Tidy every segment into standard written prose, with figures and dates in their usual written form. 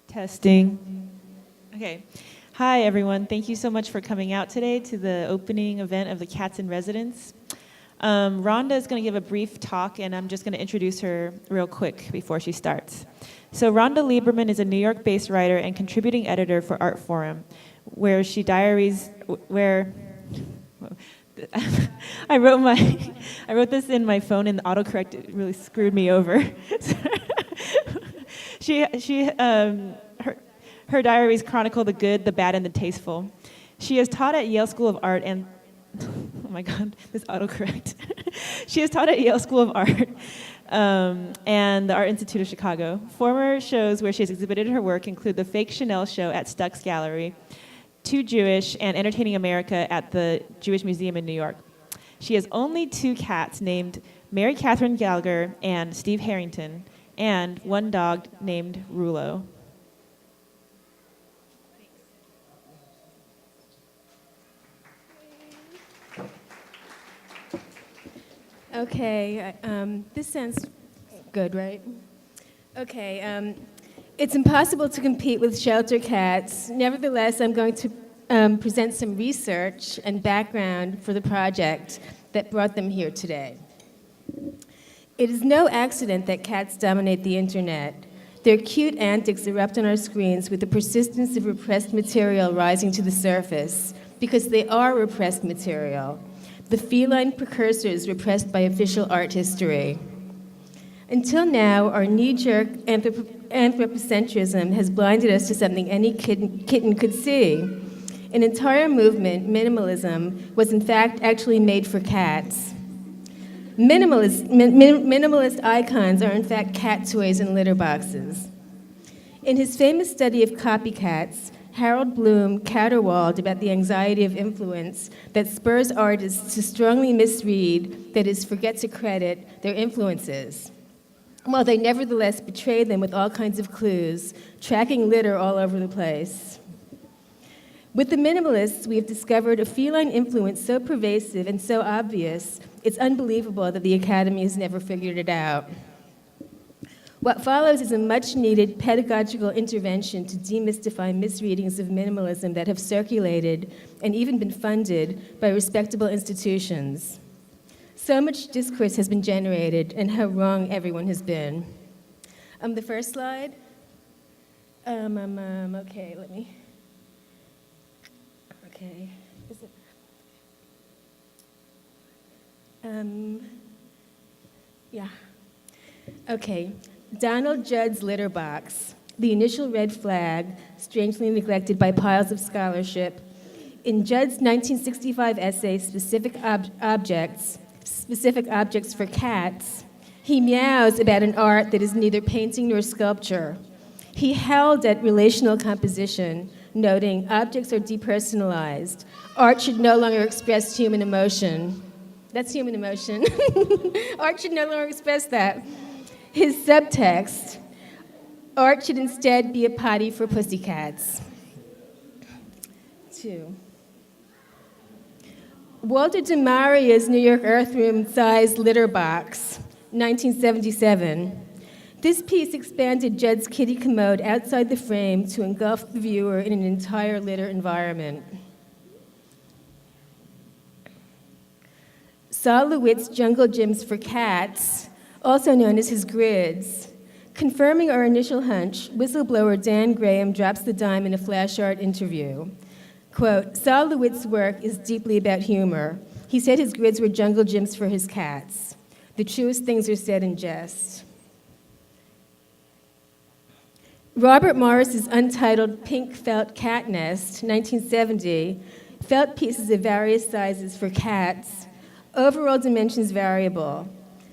Testing. Okay. Hi, everyone. Thank you so much for coming out today to the opening event of the Cats-in-Residence. Rhonda is going to give a brief talk, and I'm just going to introduce her real quick before she starts. So Rhonda Lieberman is a New York-based writer and contributing editor for Art Forum, where she diaries, where... I wrote this in my phone, and the autocorrect really screwed me over. Her diaries chronicle the good, the bad, and the tasteful. She has taught at Yale School of Art and, oh my God, this autocorrect. She has taught at Yale School of Art and the Art Institute of Chicago. Former shows where she has exhibited her work include the Fake Chanel Show at Stuck's Gallery, Too Jewish, and Entertaining America at the Jewish Museum in New York. She has only 2 cats named Mary Catherine Gallagher and Steve Harrington, and 1 dog named Rulo. Okay, this sounds good, right? Okay, it's impossible to compete with shelter cats. Nevertheless, I'm going to present some research and background for the project that brought them here today. It is no accident that cats dominate the internet. Their cute antics erupt on our screens with the persistence of repressed material rising to the surface, because they are repressed material, the feline precursors repressed by official art history. Until now, our knee-jerk anthropocentrism has blinded us to something any kitten could see. An entire movement, minimalism, was in fact actually made for cats. Minimalist icons are in fact cat toys and litter boxes. In his famous study of copycats, Harold Bloom caterwauled about the anxiety of influence that spurs artists to strongly misread, that is, forget to credit, their influences, while they nevertheless betray them with all kinds of clues, tracking litter all over the place. With the minimalists, we have discovered a feline influence so pervasive and so obvious, it's unbelievable that the Academy has never figured it out. What follows is a much-needed pedagogical intervention to demystify misreadings of minimalism that have circulated and even been funded by respectable institutions. So much discourse has been generated, and how wrong everyone has been. The first slide. Okay, let me. Okay. Is it? Yeah. Okay. Donald Judd's litter box, the initial red flag, strangely neglected by piles of scholarship. In Judd's 1965 essay, Specific Objects for Cats, he meows about an art that is neither painting nor sculpture. He howled at relational composition, noting objects are depersonalized. Art should no longer express human emotion. That's human emotion. Art should no longer express that. His subtext, art should instead be a potty for pussycats. 2. Walter de Maria's New York Earthroom-sized litter box, 1977. This piece expanded Judd's kitty commode outside the frame to engulf the viewer in an entire litter environment. Saul LeWitt's Jungle Gyms for Cats, also known as his grids. Confirming our initial hunch, whistleblower Dan Graham drops the dime in a Flash Art interview. Quote, Saul LeWitt's work is deeply about humor. He said his grids were jungle gyms for his cats. The truest things are said in jest. Robert Morris's untitled Pink Felt Cat Nest, 1970, felt pieces of various sizes for cats, overall dimensions variable.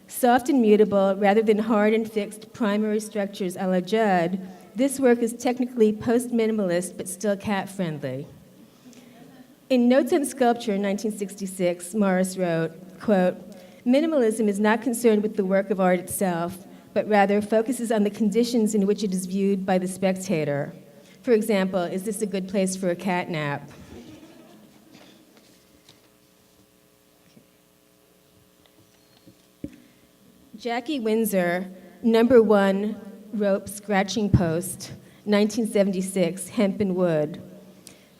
Soft and mutable, rather than hard and fixed primary structures a la Judd, this work is technically post-minimalist but still cat-friendly. In Notes on Sculpture, 1966, Morris wrote, quote, minimalism is not concerned with the work of art itself, but rather focuses on the conditions in which it is viewed by the spectator. For example, is this a good place for a cat nap? Jackie Windsor, #1 rope scratching post, 1976, hemp and wood.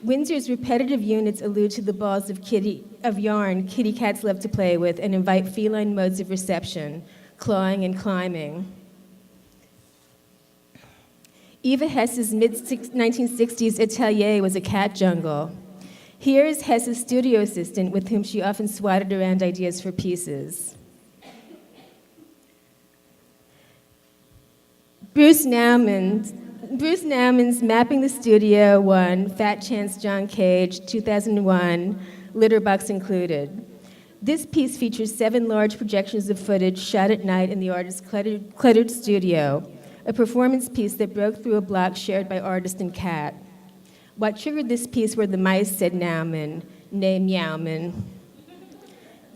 Windsor's repetitive units allude to the balls of yarn kitty cats love to play with and invite feline modes of reception, clawing and climbing. Eva Hess's mid-1960s atelier was a cat jungle. Here is Hess's studio assistant with whom she often swatted around ideas for pieces. Bruce Naumann's Mapping the Studio 1, Fat Chance John Cage, 2001, litter box included. This piece features 7 large projections of footage shot at night in the artist's cluttered studio, a performance piece that broke through a block shared by artist and cat. What triggered this piece were the mice, said Naumann, nay Meowman.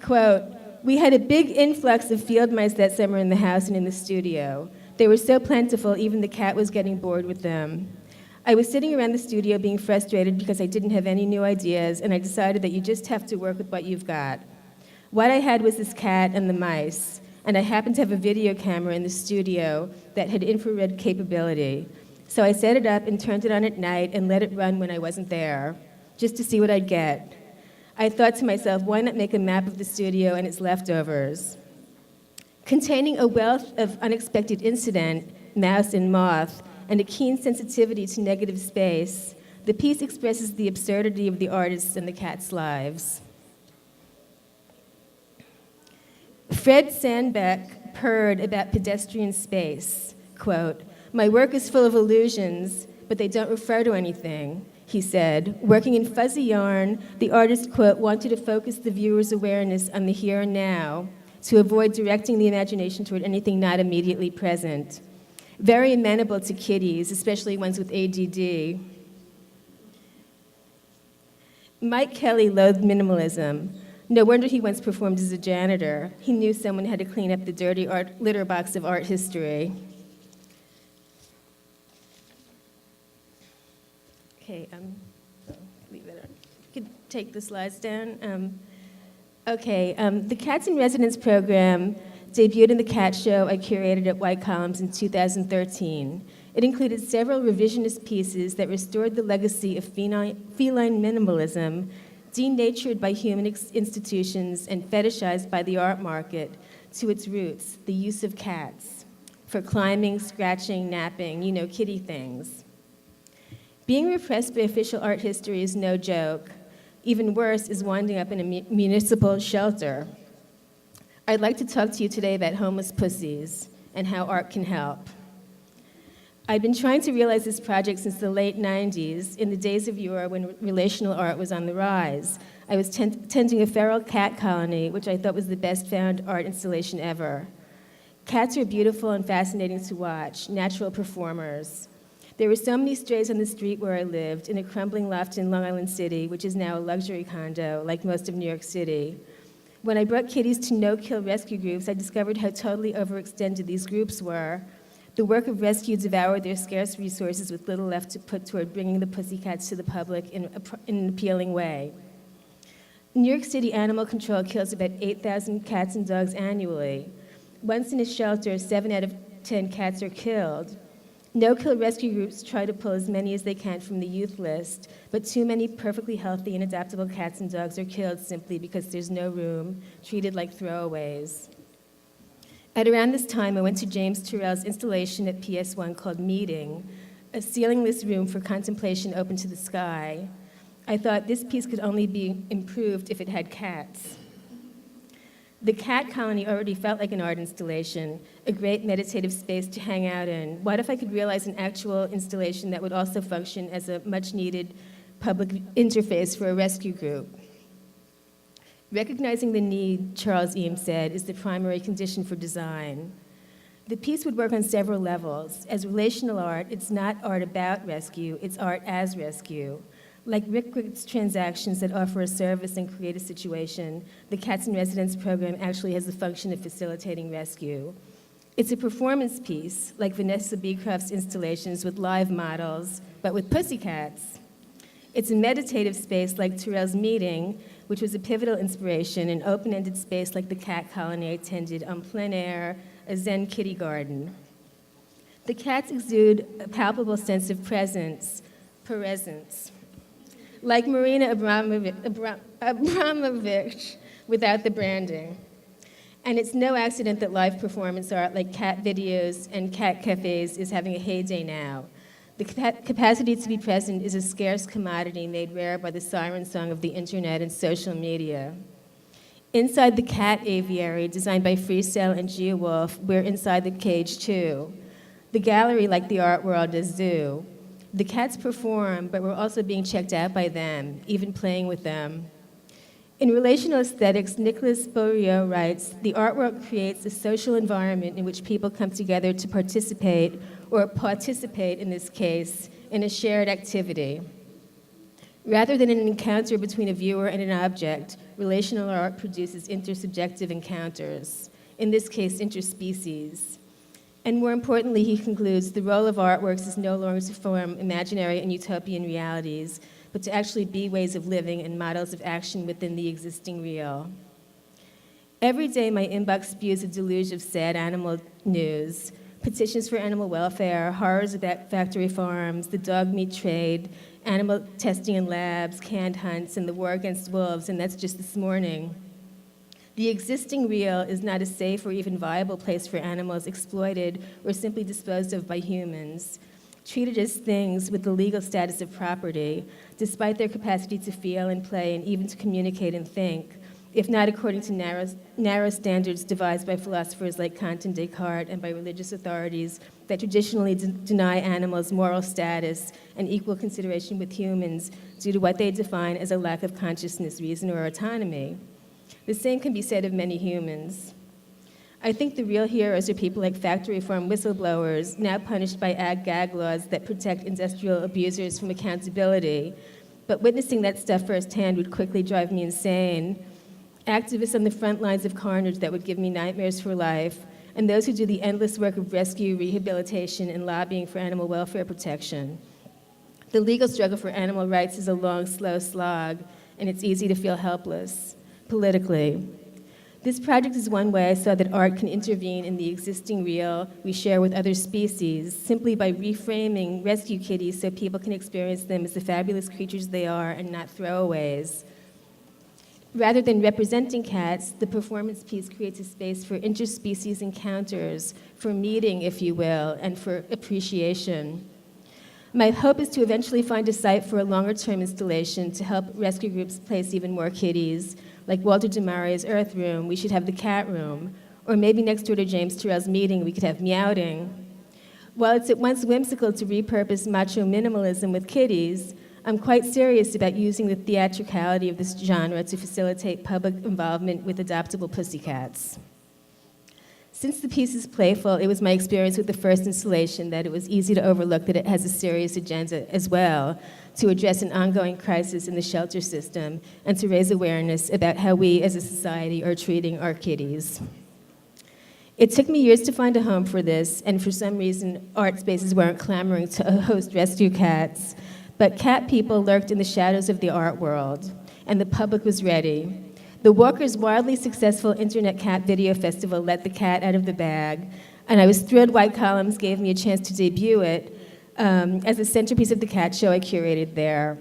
Quote, "We had a big influx of field mice that summer in the house and in the studio. They were so plentiful, even the cat was getting bored with them. I was sitting around the studio being frustrated because I didn't have any new ideas, and I decided that you just have to work with what you've got. What I had was this cat and the mice, and I happened to have a video camera in the studio that had infrared capability. So I set it up and turned it on at night and let it run when I wasn't there, just to see what I'd get. I thought to myself, why not make a map of the studio and its leftovers? Containing a wealth of unexpected incident, mouse and moth, and a keen sensitivity to negative space, the piece expresses the absurdity of the artists and the cats' lives." Fred Sandbeck purred about pedestrian space. Quote, "My work is full of illusions, but they don't refer to anything," he said. Working in fuzzy yarn, the artist, quote, "wanted to focus the viewer's awareness on the here and now, to avoid directing the imagination toward anything not immediately present. Very amenable to kiddies, especially ones with ADD. Mike Kelly loathed minimalism. No wonder he once performed as a janitor. He knew someone had to clean up the dirty litter box of art history. Okay, leave it on. You can take the slides down. The Cats-in-Residence program debuted in the Cat Show I curated at White Columns in 2013. It included several revisionist pieces that restored the legacy of feline minimalism, denatured by human institutions and fetishized by the art market, to its roots, the use of cats, for climbing, scratching, napping, kitty things. Being repressed by official art history is no joke. Even worse is winding up in a municipal shelter. I'd like to talk to you today about homeless pussies and how art can help. I've been trying to realize this project since the late 90s, in the days of yore when relational art was on the rise. I was tending a feral cat colony, which I thought was the best found art installation ever. Cats are beautiful and fascinating to watch, natural performers. There were so many strays on the street where I lived, in a crumbling loft in Long Island City, which is now a luxury condo, like most of New York City. When I brought kitties to no-kill rescue groups, I discovered how totally overextended these groups were. The work of rescue devoured their scarce resources with little left to put toward bringing the pussycats to the public in an appealing way. New York City Animal Control kills about 8,000 cats and dogs annually. Once in a shelter, 7 out of 10 cats are killed. No-kill rescue groups try to pull as many as they can from the youth list, but too many perfectly healthy and adaptable cats and dogs are killed simply because there's no room, treated like throwaways. At around this time, I went to James Turrell's installation at PS1 called Meeting, a ceilingless room for contemplation open to the sky. I thought this piece could only be improved if it had cats. The cat colony already felt like an art installation, a great meditative space to hang out in. What if I could realize an actual installation that would also function as a much-needed public interface for a rescue group? Recognizing the need, Charles Eames said, is the primary condition for design. The piece would work on several levels. As relational art, it's not art about rescue, it's art as rescue. Like Rick's transactions that offer a service and create a situation, the Cats-in-Residence program actually has the function of facilitating rescue. It's a performance piece, like Vanessa Beecroft's installations with live models, but with pussycats. It's a meditative space like Turrell's Meeting, which was a pivotal inspiration, an open-ended space like the cat colony I attended on plein air, a Zen kitty garden. The cats exude a palpable sense of presence. Like Marina Abramovich without the branding. And it's no accident that live performance art like cat videos and cat cafes is having a heyday now. The capacity to be present is a scarce commodity made rare by the siren song of the internet and social media. Inside the cat aviary, designed by Freestyle and GeoWolf, we're inside the cage too. The gallery, like the art world, is zoo. The cats perform, but we're also being checked out by them, even playing with them. In relational aesthetics, Nicolas Bourriot writes, the artwork creates a social environment in which people come together to participate, or participate in this case, in a shared activity. Rather than an encounter between a viewer and an object, relational art produces intersubjective encounters, in this case, interspecies. And more importantly, he concludes, the role of artworks is no longer to form imaginary and utopian realities, but to actually be ways of living and models of action within the existing real. Every day, my inbox spews a deluge of sad animal news, petitions for animal welfare, horrors about factory farms, the dog meat trade, animal testing in labs, canned hunts, and the war against wolves, and that's just this morning. The existing real is not a safe or even viable place for animals exploited or simply disposed of by humans, treated as things with the legal status of property, despite their capacity to feel and play and even to communicate and think, if not according to narrow standards devised by philosophers like Kant and Descartes and by religious authorities that traditionally deny animals moral status and equal consideration with humans due to what they define as a lack of consciousness, reason, or autonomy. The same can be said of many humans. I think the real heroes are people like factory farm whistleblowers, now punished by ag-gag laws that protect industrial abusers from accountability. But witnessing that stuff firsthand would quickly drive me insane. Activists on the front lines of carnage that would give me nightmares for life, and those who do the endless work of rescue, rehabilitation, and lobbying for animal welfare protection. The legal struggle for animal rights is a long, slow slog, and it's easy to feel helpless, politically. This project is one way I saw that art can intervene in the existing real we share with other species, simply by reframing rescue kitties so people can experience them as the fabulous creatures they are and not throwaways. Rather than representing cats, the performance piece creates a space for interspecies encounters, for meeting, if you will, and for appreciation. My hope is to eventually find a site for a longer-term installation to help rescue groups place even more kitties. Like Walter DeMaria's Earth Room, we should have the Cat Room. Or maybe next door to James Turrell's meeting, we could have Meowding. While it's at once whimsical to repurpose macho minimalism with kitties, I'm quite serious about using the theatricality of this genre to facilitate public involvement with adoptable pussycats. Since the piece is playful, it was my experience with the first installation that it was easy to overlook that it has a serious agenda as well, to address an ongoing crisis in the shelter system and to raise awareness about how we as a society are treating our kitties. It took me years to find a home for this, and for some reason, art spaces weren't clamoring to host rescue cats, but cat people lurked in the shadows of the art world, and the public was ready. The Walker's wildly successful Internet Cat Video Festival let the cat out of the bag, and I was thrilled White Columns gave me a chance to debut it as the centerpiece of the cat show I curated there.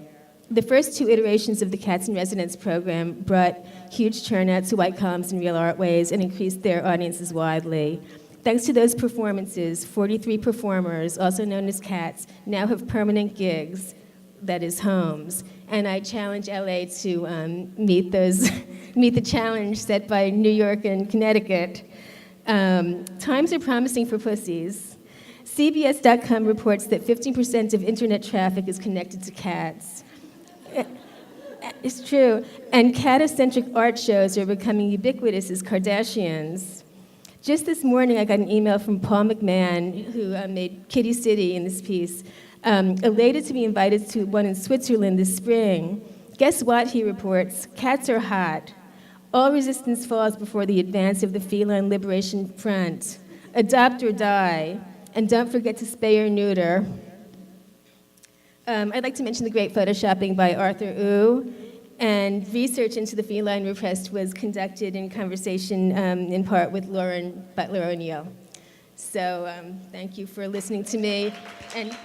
The first two iterations of the Cats-in-Residence program brought huge turnout to White Columns in Real Art Ways and increased their audiences widely. Thanks to those performances, 43 performers, also known as cats, now have permanent gigs, that is homes. And I challenge LA to meet the challenge set by New York and Connecticut. Times are promising for pussies. CBS.com reports that 15% of internet traffic is connected to cats. It's true. And cat-centric art shows are becoming ubiquitous as Kardashians. Just this morning, I got an email from Paul McMahon, who made Kitty City in this piece, elated to be invited to one in Switzerland this spring. Guess what, he reports, cats are hot. All resistance falls before the advance of the Feline Liberation Front. Adopt or die, and don't forget to spay or neuter. I'd like to mention the great photoshopping by Arthur Wu, and research into the feline repressed was conducted in conversation in part with Lauren Butler O'Neill. So thank you for listening to me. And